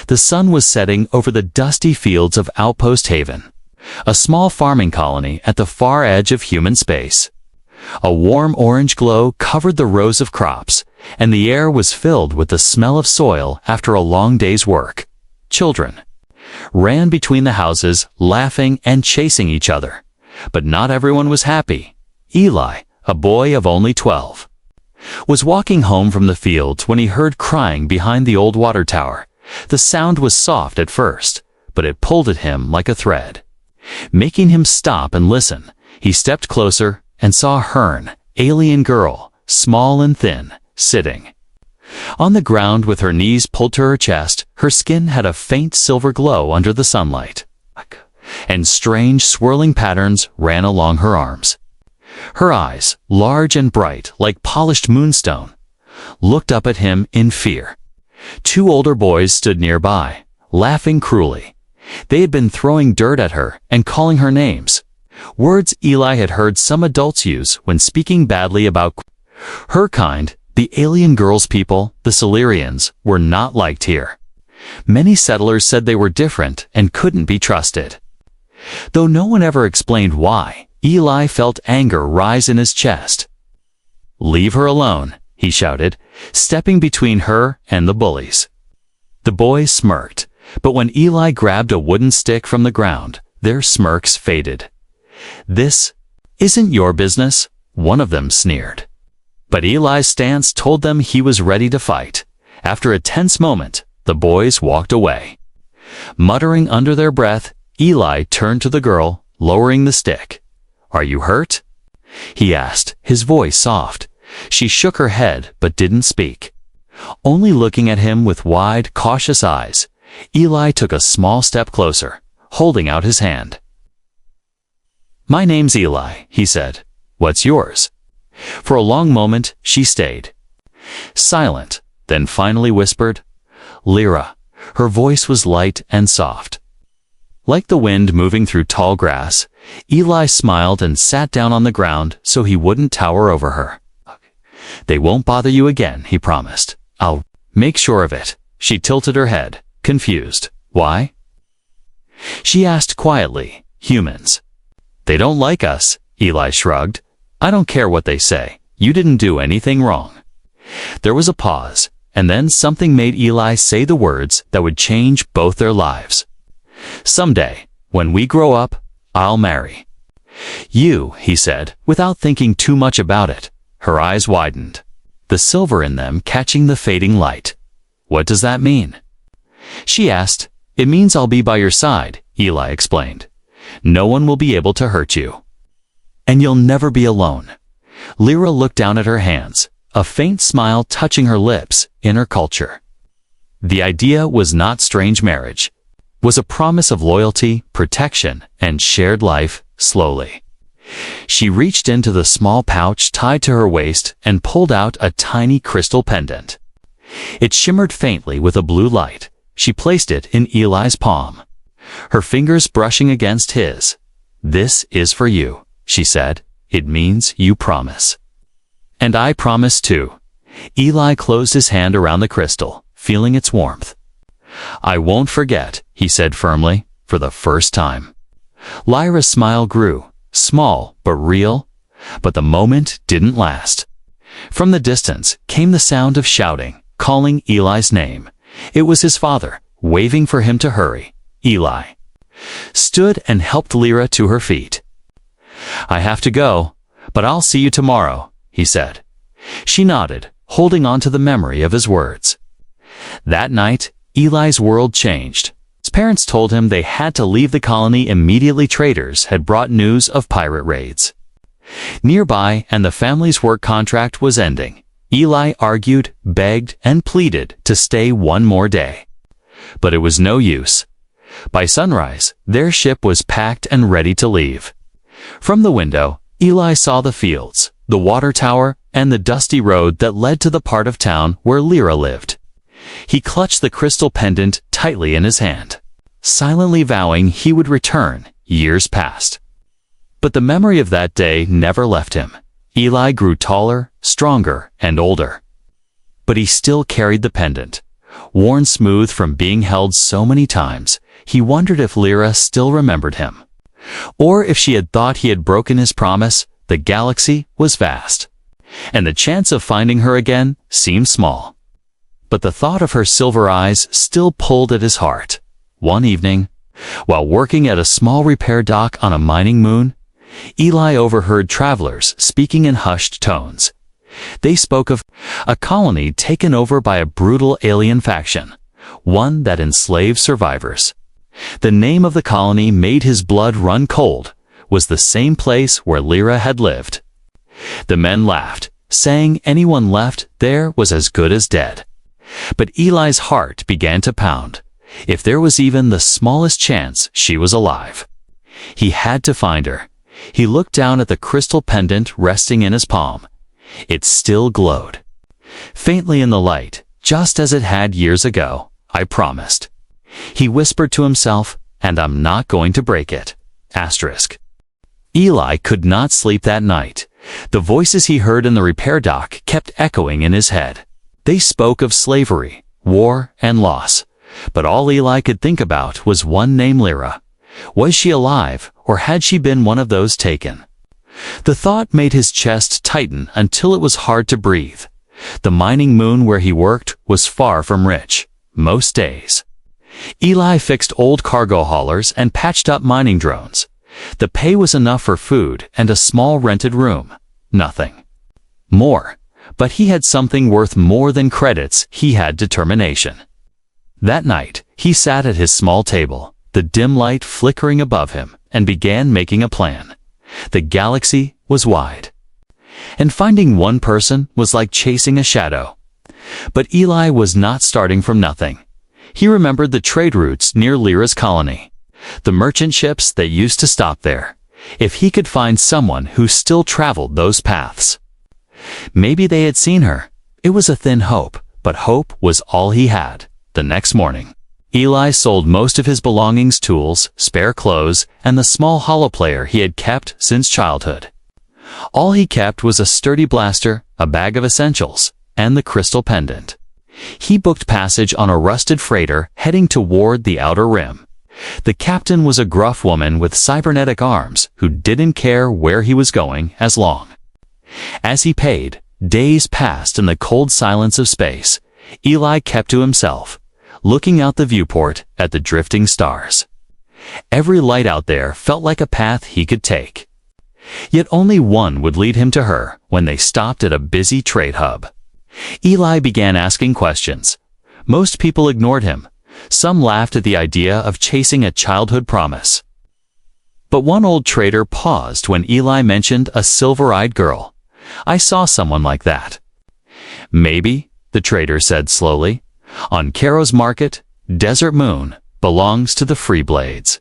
The sun was setting over the dusty fields of Outpost Haven, a small farming colony at the far edge of human space. A warm orange glow covered the rows of crops, and the air was filled with the smell of soil after a long day's work. Children ran between the houses, laughing and chasing each other. But not everyone was happy. Eli, a boy of only 12, was walking home from the fields when he heard crying behind the old water tower. The sound was soft at first, but it pulled at him like a thread. Making him stop and listen, he stepped closer and saw Hearn, alien girl, small and thin, sitting on the ground with her knees pulled to her chest. Her skin had a faint silver glow under the sunlight, and strange swirling patterns ran along her arms. Her eyes, large and bright like polished moonstone, looked up at him in fear. Two older boys stood nearby, laughing cruelly. They had been throwing dirt at her and calling her names, words Eli had heard some adults use when speaking badly about her kind. The alien girls' people, the Silurians, were not liked here. Many settlers said they were different and couldn't be trusted. Though no one ever explained why, Eli felt anger rise in his chest. "Leave her alone," he shouted, stepping between her and the bullies. The boys smirked, but when Eli grabbed a wooden stick from the ground, their smirks faded. "This isn't your business," one of them sneered. But Eli's stance told them he was ready to fight. After a tense moment, the boys walked away. Muttering under their breath, Eli turned to the girl, lowering the stick. "Are you hurt?" he asked, his voice soft. She shook her head but didn't speak. Only looking at him with wide, cautious eyes, Eli took a small step closer, holding out his hand. "My name's Eli," he said. "What's yours?" For a long moment, she stayed silent, then finally whispered, "Lyra." Her voice was light and soft, like the wind moving through tall grass. Eli smiled and sat down on the ground so he wouldn't tower over her. "They won't bother you again," he promised. "I'll make sure of it." She tilted her head, confused. "Why?" she asked quietly. "Humans. They don't like us." Eli shrugged. "I don't care what they say. You didn't do anything wrong." There was a pause, and then something made Eli say the words that would change both their lives. "Someday, when we grow up, I'll marry you," he said, without thinking too much about it. Her eyes widened, the silver in them catching the fading light. "What does that mean?" she asked. "It means I'll be by your side," Eli explained. "No one will be able to hurt you. And you'll never be alone." Lyra looked down at her hands, a faint smile touching her lips. In her culture, the idea was not strange marriage, was a promise of loyalty, protection, and shared life. Slowly, she reached into the small pouch tied to her waist and pulled out a tiny crystal pendant. It shimmered faintly with a blue light. She placed it in Eli's palm, her fingers brushing against his. "This is for you," she said. "It means you promise." "And I promise too." Eli closed his hand around the crystal, feeling its warmth. "I won't forget," he said firmly, for the first time. Lyra's smile grew, small but real, but the moment didn't last. From the distance came the sound of shouting, calling Eli's name. It was his father, waving for him to hurry. Eli stood and helped Lyra to her feet. "I have to go, but I'll see you tomorrow," he said. She nodded, holding on to the memory of his words. That night, Eli's world changed. His parents told him they had to leave the colony immediately. Traders had brought news of pirate raids nearby, and the family's work contract was ending. Eli argued, begged, and pleaded to stay one more day. But it was no use. By sunrise, their ship was packed and ready to leave. From the window, Eli saw the fields, the water tower, and the dusty road that led to the part of town where Lyra lived. He clutched the crystal pendant tightly in his hand, silently vowing he would return. Years passed, but the memory of that day never left him. Eli grew taller, stronger, and older. But he still carried the pendant, Worn smooth from being held so many times, he wondered if Lyra still remembered him. Or if she had thought he had broken his promise. The galaxy was vast, and the chance of finding her again seemed small. But the thought of her silver eyes still pulled at his heart. One evening, while working at a small repair dock on a mining moon, Eli overheard travelers speaking in hushed tones. They spoke of a colony taken over by a brutal alien faction, one that enslaved survivors. The name of the colony made his blood run cold. Was the same place where Lyra had lived. The men laughed, saying anyone left there was as good as dead. But Eli's heart began to pound. If there was even the smallest chance she was alive, he had to find her. He looked down at the crystal pendant resting in his palm. It still glowed, faintly in the light, just as it had years ago. I promised. He whispered to himself, and I'm not going to break it. Asterisk. Eli could not sleep that night. The voices he heard in the repair dock kept echoing in his head. They spoke of slavery, war, and loss. But all Eli could think about was one name, Lyra. Was she alive, or had she been one of those taken? The thought made his chest tighten until it was hard to breathe. The mining moon where he worked was far from rich, most days. Eli fixed old cargo haulers and patched up mining drones. The pay was enough for food and a small rented room. Nothing more. But he had something worth more than credits. He had determination. That night, he sat at his small table, the dim light flickering above him, and began making a plan. The galaxy was wide, and finding one person was like chasing a shadow. But Eli was not starting from nothing. He remembered the trade routes near Lyra's colony, the merchant ships that used to stop there. If he could find someone who still traveled those paths. Maybe they had seen her. It was a thin hope, but hope was all he had. The next morning, Eli sold most of his belongings, tools, spare clothes, and the small holoplayer he had kept since childhood. All he kept was a sturdy blaster, a bag of essentials, and the crystal pendant. He booked passage on a rusted freighter heading toward the outer rim. The captain was a gruff woman with cybernetic arms who didn't care where he was going as long. As he paid, days passed in the cold silence of space. Eli kept to himself, looking out the viewport at the drifting stars. Every light out there felt like a path he could take. Yet only one would lead him to her when they stopped at a busy trade hub. Eli began asking questions. Most people ignored him. Some laughed at the idea of chasing a childhood promise. But one old trader paused when Eli mentioned a silver-eyed girl. I saw someone like that. Maybe, the trader said slowly. On Caro's market, Desert Moon belongs to the Free Blades.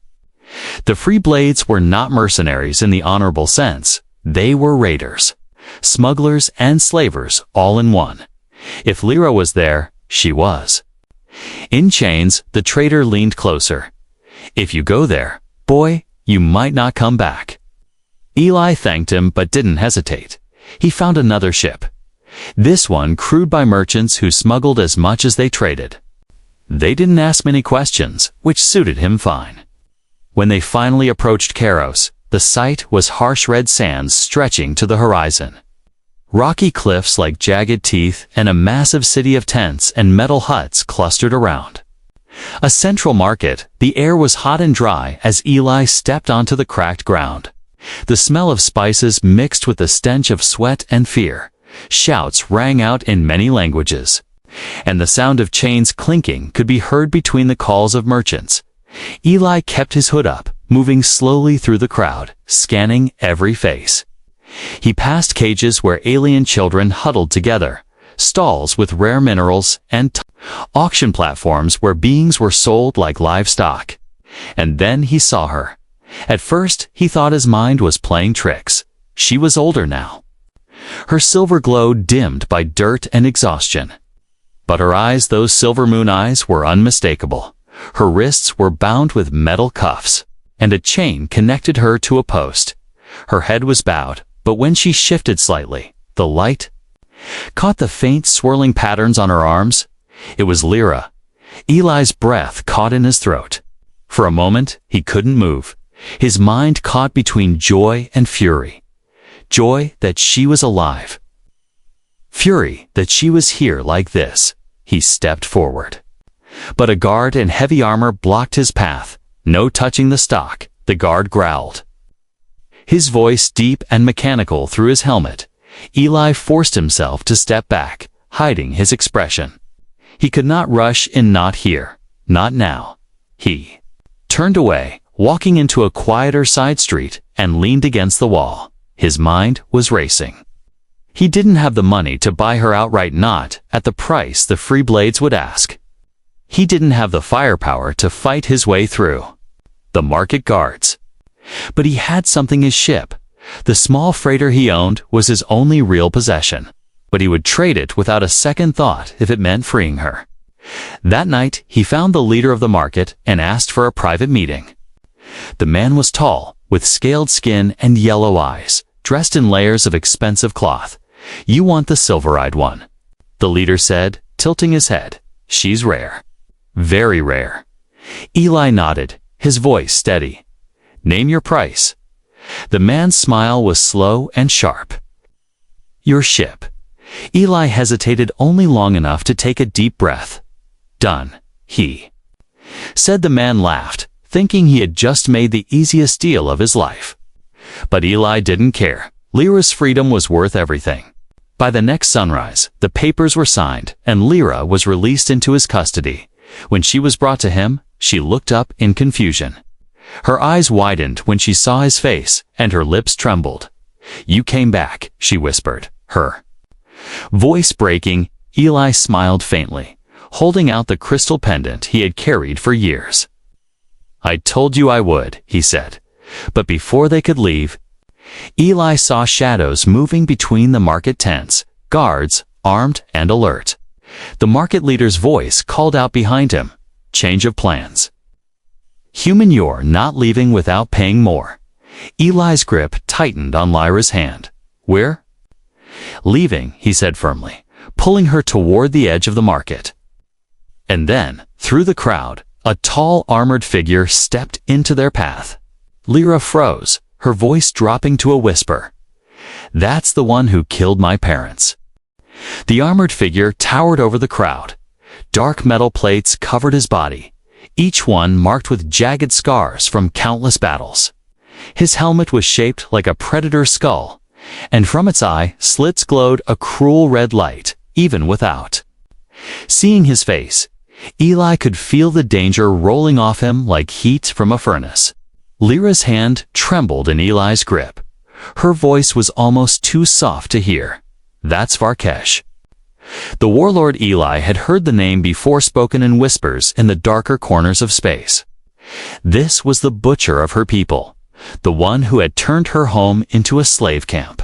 The Free Blades were not mercenaries in the honorable sense. They were raiders, smugglers, and slavers all in one. If Lyra was there, she was. In chains, the trader leaned closer. If you go there, boy, you might not come back. Eli thanked him but didn't hesitate. He found another ship. This one crewed by merchants who smuggled as much as they traded. They didn't ask many questions, which suited him fine. When they finally approached Caros, the sight was harsh red sands stretching to the horizon. Rocky cliffs like jagged teeth and a massive city of tents and metal huts clustered around. A central market, the air was hot and dry as Eli stepped onto the cracked ground. The smell of spices mixed with the stench of sweat and fear. Shouts rang out in many languages, and the sound of chains clinking could be heard between the calls of merchants. Eli kept his hood up, moving slowly through the crowd, scanning every face. He passed cages where alien children huddled together, stalls with rare minerals, and auction platforms where beings were sold like livestock. And then he saw her. At first, he thought his mind was playing tricks. She was older now. Her silver glow dimmed by dirt and exhaustion. But her eyes, those silver moon eyes, were unmistakable. Her wrists were bound with metal cuffs, and a chain connected her to a post. Her head was bowed, but when she shifted slightly, the light caught the faint swirling patterns on her arms. It was Lyra. Eli's breath caught in his throat. For a moment, he couldn't move. His mind caught between joy and fury. Joy that she was alive. Fury that she was here like this. He stepped forward. But a guard in heavy armor blocked his path. No touching the stock, the guard growled. His voice deep and mechanical through his helmet. Eli forced himself to step back, hiding his expression. He could not rush in, not here, not now. He turned away, walking into a quieter side street, and leaned against the wall. His mind was racing. He didn't have the money to buy her outright, not at the price the Free Blades would ask. He didn't have the firepower to fight his way through the market guards. But he had something: his ship. The small freighter he owned was his only real possession, but he would trade it without a second thought if it meant freeing her. That night, he found the leader of the market and asked for a private meeting. The man was tall, with scaled skin and yellow eyes, dressed in layers of expensive cloth. "You want the silver-eyed one," the leader said, tilting his head. "She's rare. Very rare." Eli nodded, his voice steady. "Name your price." The man's smile was slow and sharp. "Your ship." Eli hesitated only long enough to take a deep breath. "Done," he said. The man laughed, thinking he had just made the easiest deal of his life. But Eli didn't care. Lyra's freedom was worth everything. By the next sunrise, the papers were signed, and Lyra was released into his custody. When she was brought to him, she looked up in confusion. Her eyes widened when she saw his face, and her lips trembled. "You came back," she whispered, her voice breaking. Eli smiled faintly, holding out the crystal pendant he had carried for years. "I told you I would," he said. But before they could leave, Eli saw shadows moving between the market tents, guards, armed and alert. The market leader's voice called out behind him, "Change of plans. Human, you're not leaving without paying more." Eli's grip tightened on Lyra's hand. "We're leaving," he said firmly, pulling her toward the edge of the market. And then, through the crowd, a tall armored figure stepped into their path. Lyra froze, her voice dropping to a whisper. "That's the one who killed my parents." The armored figure towered over the crowd. Dark metal plates covered his body, each one marked with jagged scars from countless battles. His helmet was shaped like a predator's skull, and from its eye slits glowed a cruel red light, even without seeing his face. Eli could feel the danger rolling off him like heat from a furnace. Lyra's hand trembled in Eli's grip. Her voice was almost too soft to hear. "That's Varkesh." The warlord Eli had heard the name before, spoken in whispers in the darker corners of space. This was the butcher of her people, the one who had turned her home into a slave camp.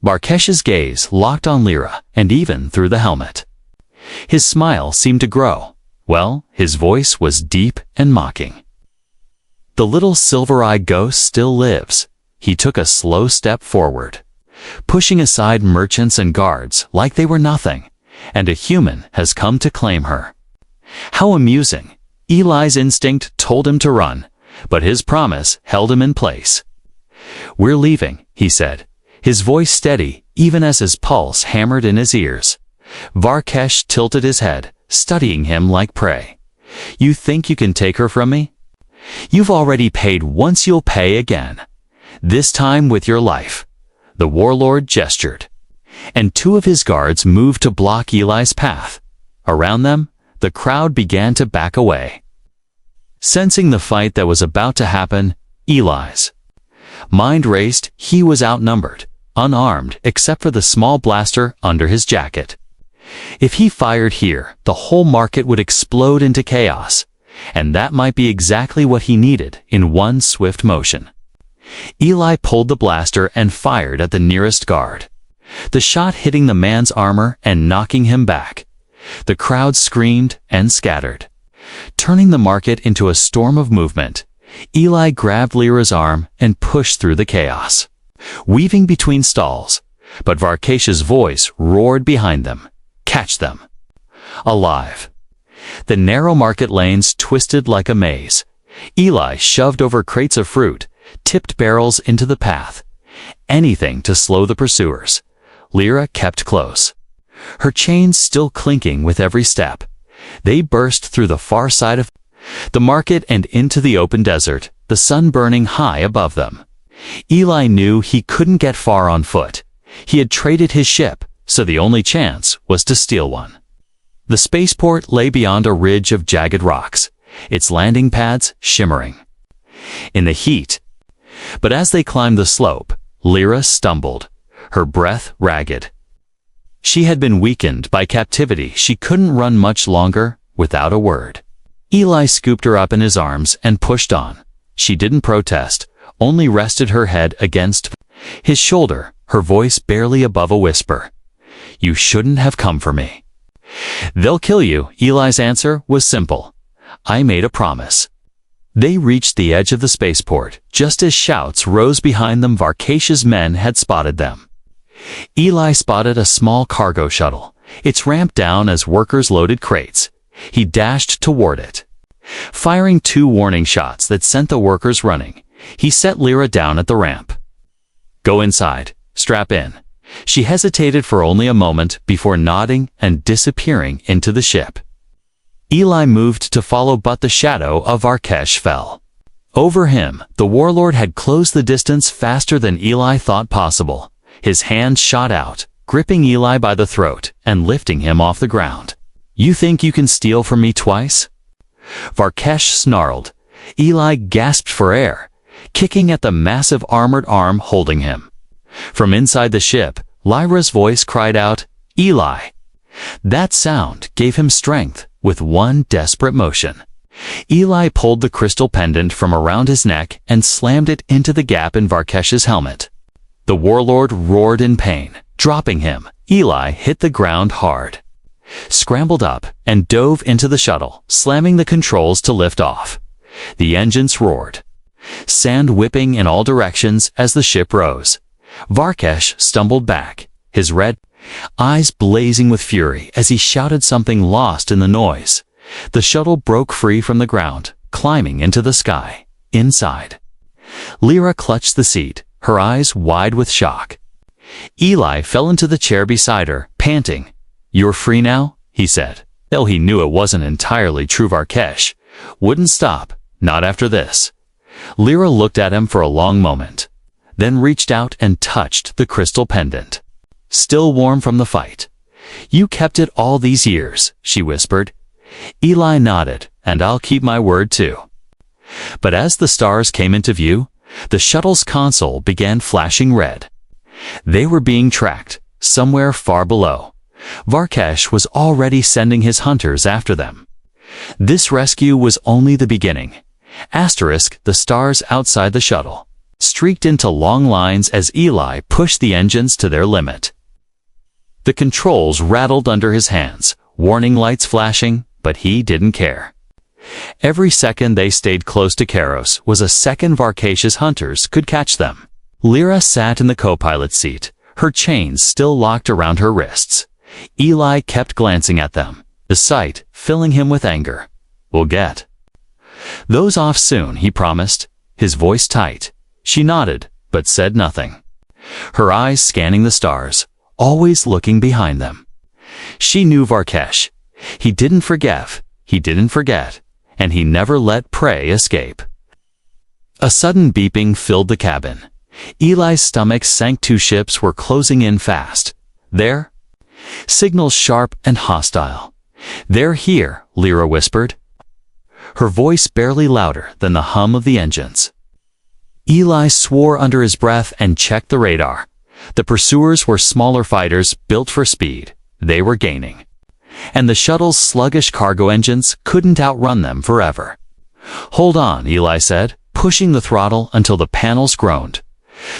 Varkesh's gaze locked on Lyra, and even through the helmet. His smile seemed to grow. Well, his voice was deep and mocking. "The little silver-eyed ghost still lives." He took a slow step forward, pushing aside merchants and guards like they were nothing, "and a human has come to claim her." How amusing! Eli's instinct told him to run, but his promise held him in place. "We're leaving," he said, his voice steady even as his pulse hammered in his ears. Varkesh tilted his head, studying him like prey. "You think you can take her from me? You've already paid once, you'll pay again. This time with your life." The warlord gestured, and two of his guards moved to block Eli's path. Around them, the crowd began to back away. Sensing the fight that was about to happen, Eli's mind raced. He was outnumbered, unarmed except for the small blaster under his jacket. If he fired here, the whole market would explode into chaos, and that might be exactly what he needed in one swift motion. Eli pulled the blaster and fired at the nearest guard, the shot hitting the man's armor and knocking him back. The crowd screamed and scattered, turning the market into a storm of movement. Eli grabbed Lyra's arm and pushed through the chaos, weaving between stalls, but Varkesh's voice roared behind them. "Catch them!" alive. The narrow market lanes twisted like a maze. Eli shoved over crates of fruit, tipped barrels into the path. Anything to slow the pursuers. Lyra kept close, her chains still clinking with every step. They burst through the far side of the market and into the open desert, the sun burning high above them. Eli knew he couldn't get far on foot. He had traded his ship, so the only chance was to steal one. The spaceport lay beyond a ridge of jagged rocks, its landing pads shimmering in the heat. But as they climbed the slope, Lyra stumbled, her breath ragged. She had been weakened by captivity. She couldn't run much longer without a word. Eli scooped her up in his arms and pushed on. She didn't protest, only rested her head against his shoulder, her voice barely above a whisper. "You shouldn't have come for me." "They'll kill you." Eli's answer was simple. "I made a promise." They reached the edge of the spaceport, just as shouts rose behind them. Varkash's men had spotted them. Eli spotted a small cargo shuttle, its ramp down as workers loaded crates. He dashed toward it, firing 2 warning shots that sent the workers running. He set Lyra down at the ramp. "Go inside. Strap in." She hesitated for only a moment before nodding and disappearing into the ship. Eli moved to follow, but the shadow of Varkash fell over him. The warlord had closed the distance faster than Eli thought possible. His hand shot out, gripping Eli by the throat and lifting him off the ground. "You think you can steal from me twice?" Varkash snarled. Eli gasped for air, kicking at the massive armored arm holding him. From inside the ship, Lyra's voice cried out, "Eli!" That sound gave him strength. With one desperate motion, Eli pulled the crystal pendant from around his neck and slammed it into the gap in Varkash's helmet. The warlord roared in pain. Dropping him, Eli hit the ground hard, scrambled up, and dove into the shuttle, slamming the controls to lift off. The engines roared, sand whipping in all directions as the ship rose. Varkash stumbled back, his red eyes blazing with fury as he shouted something lost in the noise. The shuttle broke free from the ground, climbing into the sky. Inside, Lyra clutched the seat, her eyes wide with shock. Eli fell into the chair beside her, panting. "You're free now," he said. Though he knew it wasn't entirely true. Varkash wouldn't stop, not after this. Lyra looked at him for a long moment, then reached out and touched the crystal pendant. "Still warm from the fight. You kept it all these years," she whispered. Eli nodded, "And I'll keep my word too." But as the stars came into view, the shuttle's console began flashing red. They were being tracked, somewhere far below. Varkash was already sending his hunters after them. This rescue was only the beginning. The stars outside the shuttle streaked into long lines as Eli pushed the engines to their limit. The controls rattled under his hands, warning lights flashing, but he didn't care. Every second they stayed close to Karos was a second Varkash's hunters could catch them. Lyra sat in the co-pilot seat, her chains still locked around her wrists. Eli kept glancing at them, the sight filling him with anger. "We'll get those off soon," he promised, his voice tight. She nodded, but said nothing, her eyes scanning the stars, always looking behind them. She knew Varkash. He didn't forgive, he didn't forget, and he never let prey escape. A sudden beeping filled the cabin. Eli's stomach sank. 2 ships were closing in fast. "There." Signals sharp and hostile. "They're here," Lyra whispered, her voice barely louder than the hum of the engines. Eli swore under his breath and checked the radar. The pursuers were smaller fighters built for speed. They were gaining, and the shuttle's sluggish cargo engines couldn't outrun them forever. "Hold on," Eli said, pushing the throttle until the panels groaned.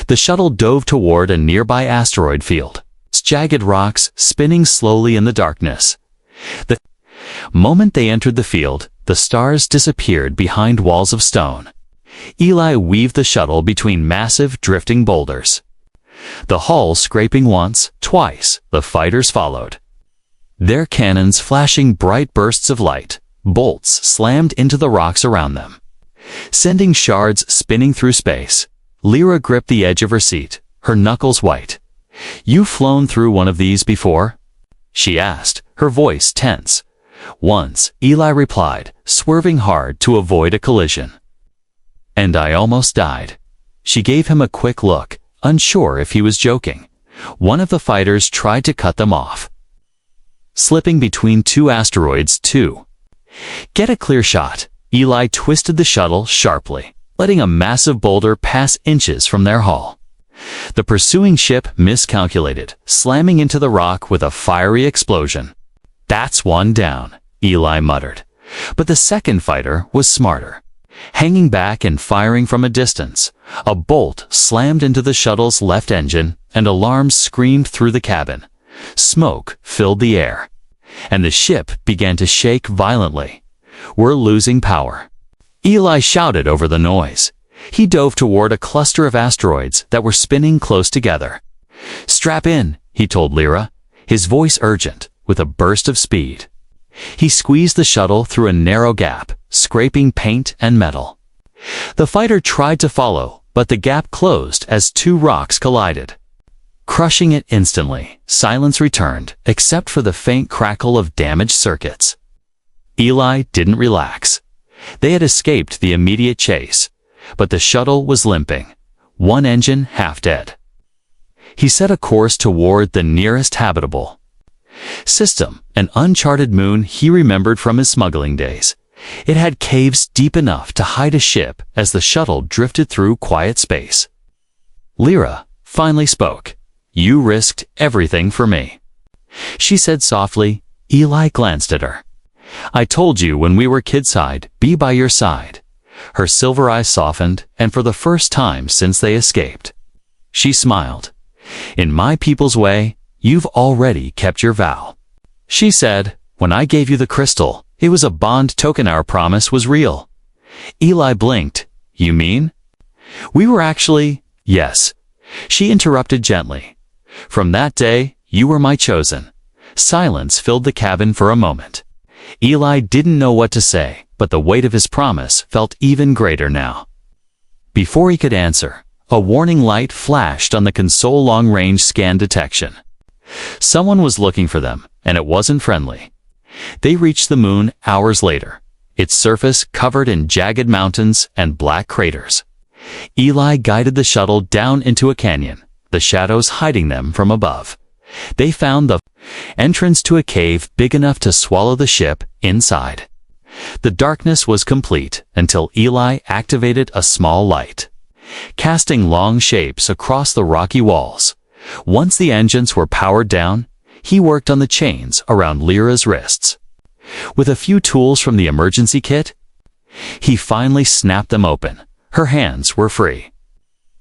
The shuttle dove toward a nearby asteroid field, its jagged rocks spinning slowly in the darkness. The moment they entered the field, the stars disappeared behind walls of stone. Eli weaved the shuttle between massive drifting boulders, the hull scraping once, twice. The fighters followed. their cannons flashing bright bursts of light. Bolts slammed into the rocks around them, sending shards spinning through space. Lyra gripped the edge of her seat, her knuckles white. "You've flown through one of these before?" she asked, her voice tense. "Once," Eli replied, swerving hard to avoid a collision. "And I almost died." She gave him a quick look, unsure if he was joking. One of the fighters tried to cut them off, slipping between two asteroids too. "Get a clear shot." Eli twisted the shuttle sharply, letting a massive boulder pass inches from their hull. The pursuing ship miscalculated, slamming into the rock with a fiery explosion. "That's one down," Eli muttered. But the second fighter was smarter. Hanging back and firing from a distance, a bolt slammed into the shuttle's left engine, and alarms screamed through the cabin. Smoke filled the air, and the ship began to shake violently. "We're losing power," Eli shouted over the noise. He dove toward a cluster of asteroids that were spinning close together. "Strap in," he told Lyra, his voice urgent, with a burst of speed. He squeezed the shuttle through a narrow gap, scraping paint and metal. The fighter tried to follow, but the gap closed as two rocks collided, crushing it instantly. Silence returned, except for the faint crackle of damaged circuits. Eli didn't relax. They had escaped the immediate chase, but the shuttle was limping, one engine half dead. He set a course toward the nearest habitable system, an uncharted moon he remembered from his smuggling days. It had caves deep enough to hide a ship as the shuttle drifted through quiet space. Lyra finally spoke. "You risked everything for me," she said softly. Eli glanced at her. "I told you when we were kidside, be by your side." Her silver eyes softened, and for the first time since they escaped, she smiled. "In my people's way, you've already kept your vow," she said. "When I gave you the crystal, it was a bond token. Our promise was real." Eli blinked. "You mean?" "We were actually—" "Yes," she interrupted gently. "From that day, you were my chosen." Silence filled the cabin for a moment. Eli didn't know what to say, but the weight of his promise felt even greater now. Before he could answer, a warning light flashed on the console long-range scan detection. Someone was looking for them, and it wasn't friendly. They reached the moon hours later, its surface covered in jagged mountains and black craters. Eli guided the shuttle down into a canyon, the shadows hiding them from above. They found the entrance to a cave big enough to swallow the ship inside. The darkness was complete until Eli activated a small light, casting long shapes across the rocky walls. Once the engines were powered down, he worked on the chains around Lyra's wrists. With a few tools from the emergency kit, he finally snapped them open. Her hands were free,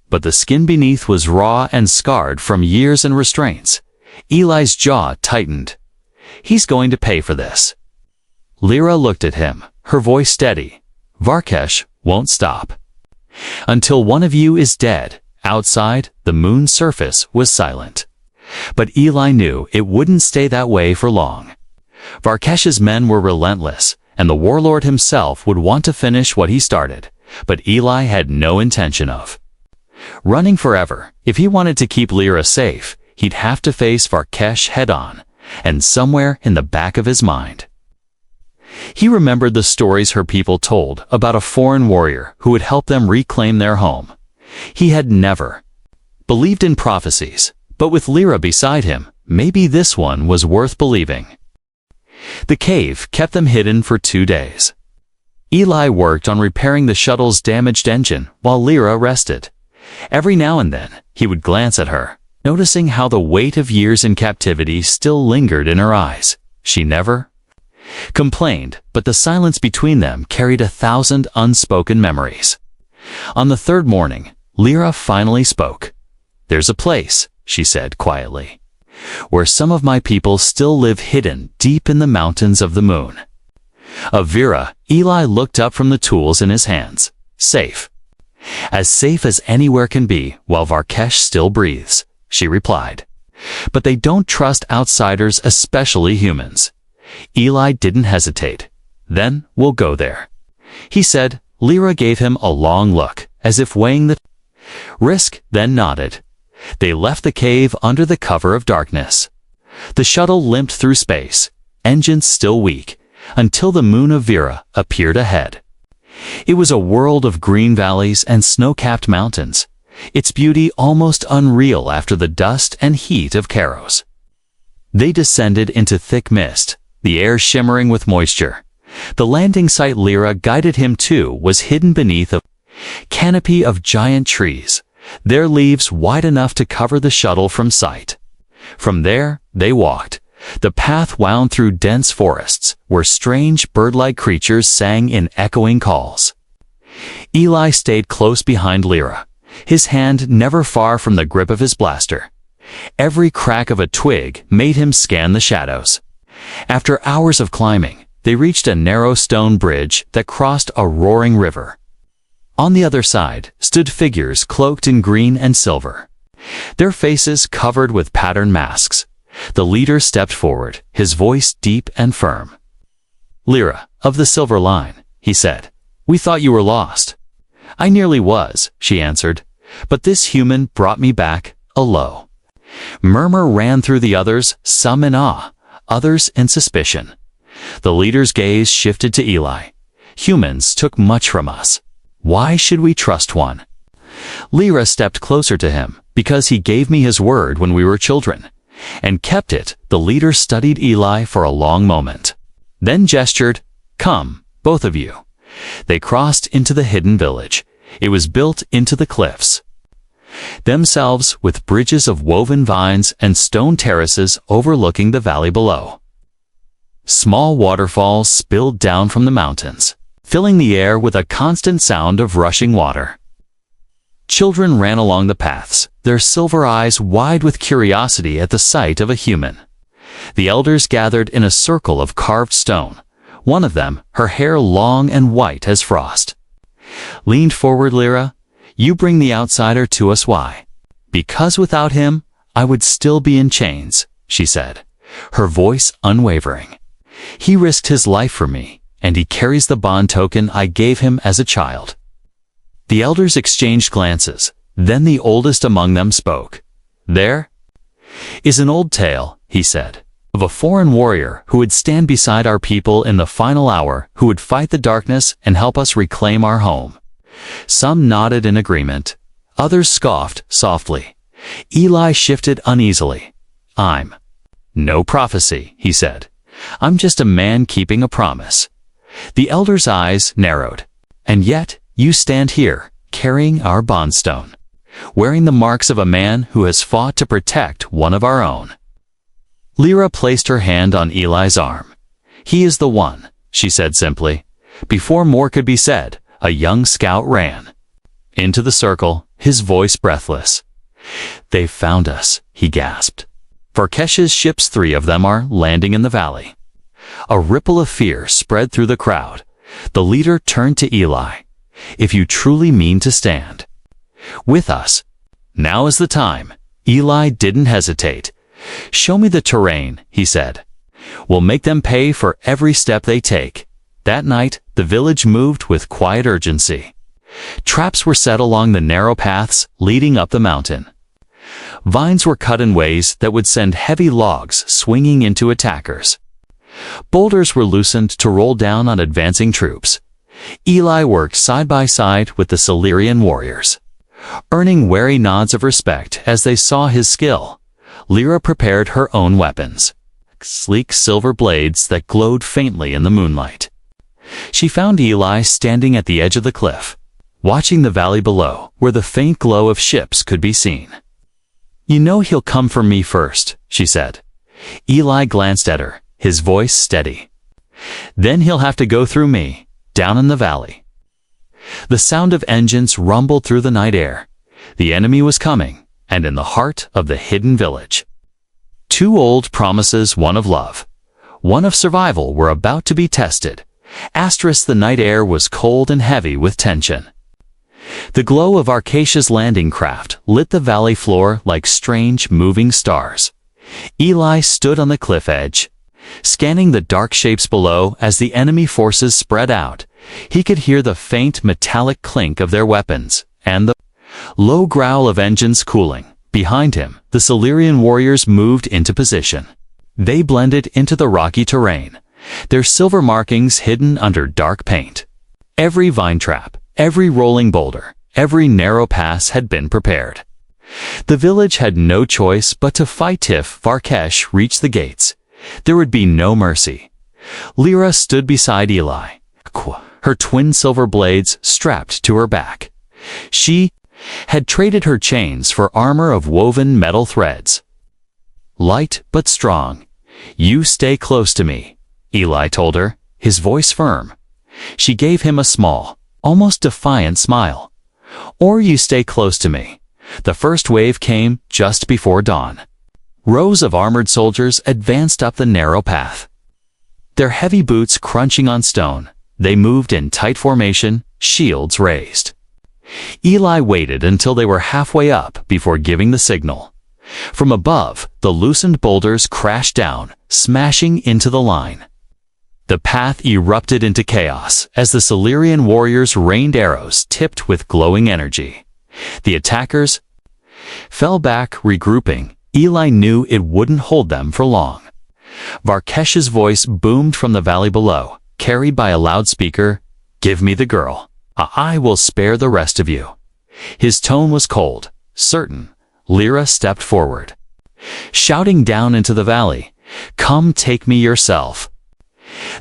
but the skin beneath was raw and scarred from years and restraints. Eli's jaw tightened. "He's going to pay for this." Lyra looked at him, her voice steady. "Varkesh won't stop until one of you is dead." Outside, the moon's surface was silent, but Eli knew it wouldn't stay that way for long. Varkesh's men were relentless, and the warlord himself would want to finish what he started, but Eli had no intention of running forever. If he wanted to keep Lyra safe, he'd have to face Varkesh head-on, and somewhere in the back of his mind, he remembered the stories her people told about a foreign warrior who would help them reclaim their home. He had never believed in prophecies, but with Lyra beside him, maybe this one was worth believing. The cave kept them hidden for 2 days. Eli worked on repairing the shuttle's damaged engine while Lyra rested. Every now and then, he would glance at her, noticing how the weight of years in captivity still lingered in her eyes. She never complained, but the silence between them carried 1,000 unspoken memories. On the third morning, Lyra finally spoke. "There's a place," she said quietly, "where some of my people still live hidden deep in the mountains of the moon." Of Vera, Eli looked up from the tools in his hands. "Safe. As safe as anywhere can be while Varkesh still breathes," she replied. But they don't trust outsiders, especially humans. Eli didn't hesitate. Then we'll go there, he said. Lyra gave him a long look, as if weighing the risk, then nodded. They left the cave under the cover of darkness. The shuttle limped through space, engines still weak, until the moon of Vera appeared ahead. It was a world of green valleys and snow-capped mountains, its beauty almost unreal after the dust and heat of Karos. They descended into thick mist, the air shimmering with moisture. The landing site Lyra guided him to was hidden beneath a canopy of giant trees, their leaves wide enough to cover the shuttle from sight. From there, they walked. The path wound through dense forests, where strange bird-like creatures sang in echoing calls. Eli stayed close behind Lyra, his hand never far from the grip of his blaster. Every crack of a twig made him scan the shadows. After hours of climbing, they reached a narrow stone bridge that crossed a roaring river. On the other side stood figures cloaked in green and silver, their faces covered with patterned masks. The leader stepped forward, his voice deep and firm. "Lyra, of the Silver Line," he said, "we thought you were lost." "I nearly was," she answered, "but this human brought me back, alive." Murmur ran through the others, some in awe, others in suspicion. The leader's gaze shifted to Eli. "Humans took much from us. Why should we trust one?" Lyra stepped closer to him, "Because he gave me his word when we were children, and kept it." The leader studied Eli for a long moment, then gestured, "Come, both of you." They crossed into the hidden village. It was built into the cliffs themselves, with bridges of woven vines and stone terraces overlooking the valley below. Small waterfalls spilled down from the mountains, filling the air with a constant sound of rushing water. Children ran along the paths, their silver eyes wide with curiosity at the sight of a human. The elders gathered in a circle of carved stone. One of them, her hair long and white as frost, leaned forward. "Lyra, you bring the outsider to us. Why?" "Because without him, I would still be in chains," she said, her voice unwavering. "He risked his life for me, and he carries the bond token I gave him as a child." The elders exchanged glances. Then the oldest among them spoke. "There is an old tale," he said, "of a foreign warrior who would stand beside our people in the final hour, who would fight the darkness and help us reclaim our home." Some nodded in agreement. Others scoffed softly. Eli shifted uneasily. "I'm no prophecy," he said. "I'm just a man keeping a promise." The elder's eyes narrowed. "And yet, you stand here, carrying our bondstone, wearing the marks of a man who has fought to protect one of our own." Lyra placed her hand on Eli's arm. "He is the one," she said simply. Before more could be said, a young scout ran into the circle, his voice breathless. "They've found us," he gasped. "Varkesh's ships, 3 of them are landing in the valley." A ripple of fear spread through the crowd. The leader turned to Eli. "If you truly mean to stand with us, now is the time." Eli didn't hesitate. "Show me the terrain," he said. "We'll make them pay for every step they take." That night, the village moved with quiet urgency. Traps were set along the narrow paths leading up the mountain. Vines were cut in ways that would send heavy logs swinging into attackers. Boulders were loosened to roll down on advancing troops. Eli worked side by side with the Silurian warriors, earning wary nods of respect as they saw his skill. Lyra prepared her own weapons, sleek silver blades that glowed faintly in the moonlight. She found Eli standing at the edge of the cliff, watching the valley below, where the faint glow of ships could be seen. "You know he'll come for me first," she said. Eli glanced at her, his voice steady. "Then he'll have to go through me, down in the valley." The sound of engines rumbled through the night air. The enemy was coming, and in the heart of the hidden village. 2 old promises, one of love, one of survival, were about to be tested. The night air was cold and heavy with tension. The glow of Arcacia's landing craft lit the valley floor like strange, moving stars. Eli stood on the cliff edge, scanning the dark shapes below as the enemy forces spread out. He could hear the faint metallic clink of their weapons, and the low growl of engines cooling. Behind him, the Silurian warriors moved into position. They blended into the rocky terrain, their silver markings hidden under dark paint. Every vine trap, every rolling boulder, every narrow pass had been prepared. The village had no choice but to fight if Varkesh reached the gates. There would be no mercy. Lyra stood beside Eli, her twin silver blades strapped to her back. She had traded her chains for armor of woven metal threads. Light but strong. You stay close to me, Eli told her, his voice firm. She gave him a small, almost defiant smile. Or you stay close to me. The first wave came just before dawn. Rows of armored soldiers advanced up the narrow path. Their heavy boots crunching on stone, they moved in tight formation, shields raised. Eli waited until they were halfway up before giving the signal. From above, the loosened boulders crashed down, smashing into the line. The path erupted into chaos as the Silurian warriors rained arrows tipped with glowing energy. The attackers fell back, regrouping. Eli knew it wouldn't hold them for long. Varkesh's voice boomed from the valley below, carried by a loudspeaker. Give me the girl. I will spare the rest of you. His tone was cold, certain. Lyra stepped forward, shouting down into the valley, come take me yourself.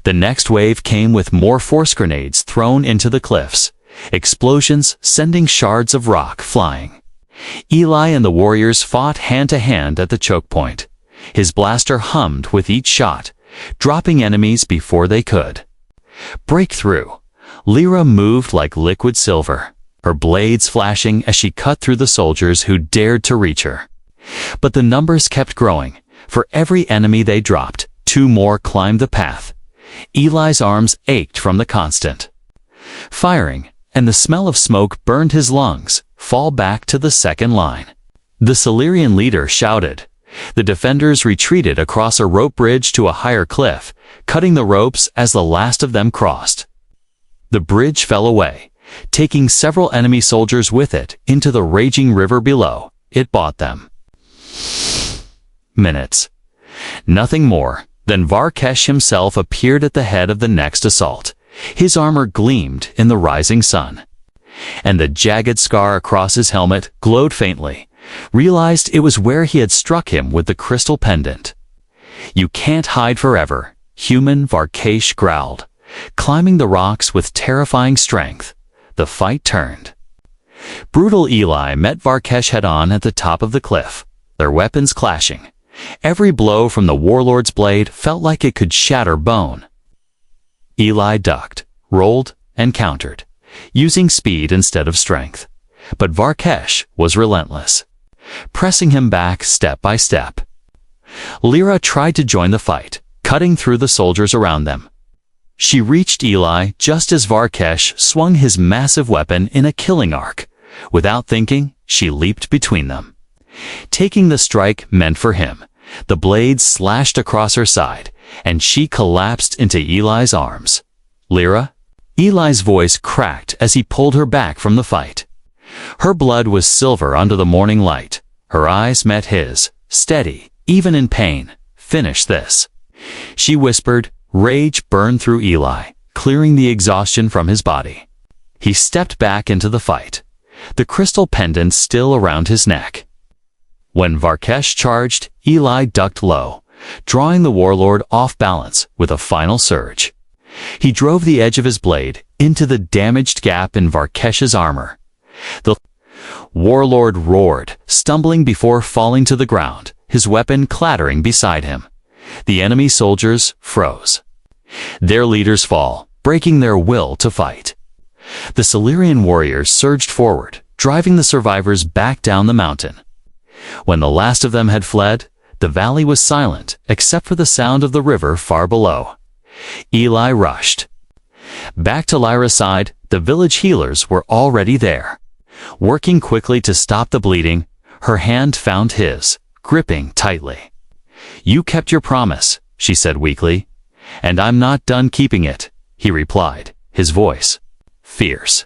The next wave came with more force grenades thrown into the cliffs, explosions sending shards of rock flying. Eli and the warriors fought hand to hand at the choke point. His blaster hummed with each shot, dropping enemies before they could break through. Lyra moved like liquid silver, her blades flashing as she cut through the soldiers who dared to reach her. But the numbers kept growing. For every enemy they dropped, 2 more climbed the path. Eli's arms ached from the constant firing, and the smell of smoke burned his lungs. Fall back to the second line. The Silurian leader shouted. The defenders retreated across a rope bridge to a higher cliff, cutting the ropes as the last of them crossed. The bridge fell away, taking several enemy soldiers with it into the raging river below. It bought them minutes. Nothing more. Then Varkesh himself appeared at the head of the next assault. His armor gleamed in the rising sun, and the jagged scar across his helmet glowed faintly. Realized it was where he had struck him with the crystal pendant. You can't hide forever, human, Varkesh growled, climbing the rocks with terrifying strength. The fight turned. Brutal Eli met Varkesh head-on at the top of the cliff, their weapons clashing. Every blow from the warlord's blade felt like it could shatter bone. Eli ducked, rolled, and countered, using speed instead of strength. But Varkesh was relentless, pressing him back step by step. Lyra tried to join the fight, cutting through the soldiers around them. She reached Eli just as Varkesh swung his massive weapon in a killing arc. Without thinking, she leaped between them. Taking the strike meant for him, the blade slashed across her side, and she collapsed into Eli's arms. Lyra? Eli's voice cracked as he pulled her back from the fight. Her blood was silver under the morning light. Her eyes met his, steady, even in pain. Finish this, she whispered. Rage burned through Eli, clearing the exhaustion from his body. He stepped back into the fight, the crystal pendant still around his neck. When Varkesh charged, Eli ducked low, drawing the warlord off balance with a final surge. He drove the edge of his blade into the damaged gap in Varkesh's armor. The warlord roared, stumbling before falling to the ground, his weapon clattering beside him. The enemy soldiers froze. Their leaders fall, breaking their will to fight. The Silurian warriors surged forward, driving the survivors back down the mountain. When the last of them had fled, the valley was silent except for the sound of the river far below. Eli rushed back to Lyra's side. The village healers were already there. Working quickly to stop the bleeding, her hand found his, gripping tightly. "You kept your promise," she said weakly. "And I'm not done keeping it," he replied, his voice fierce.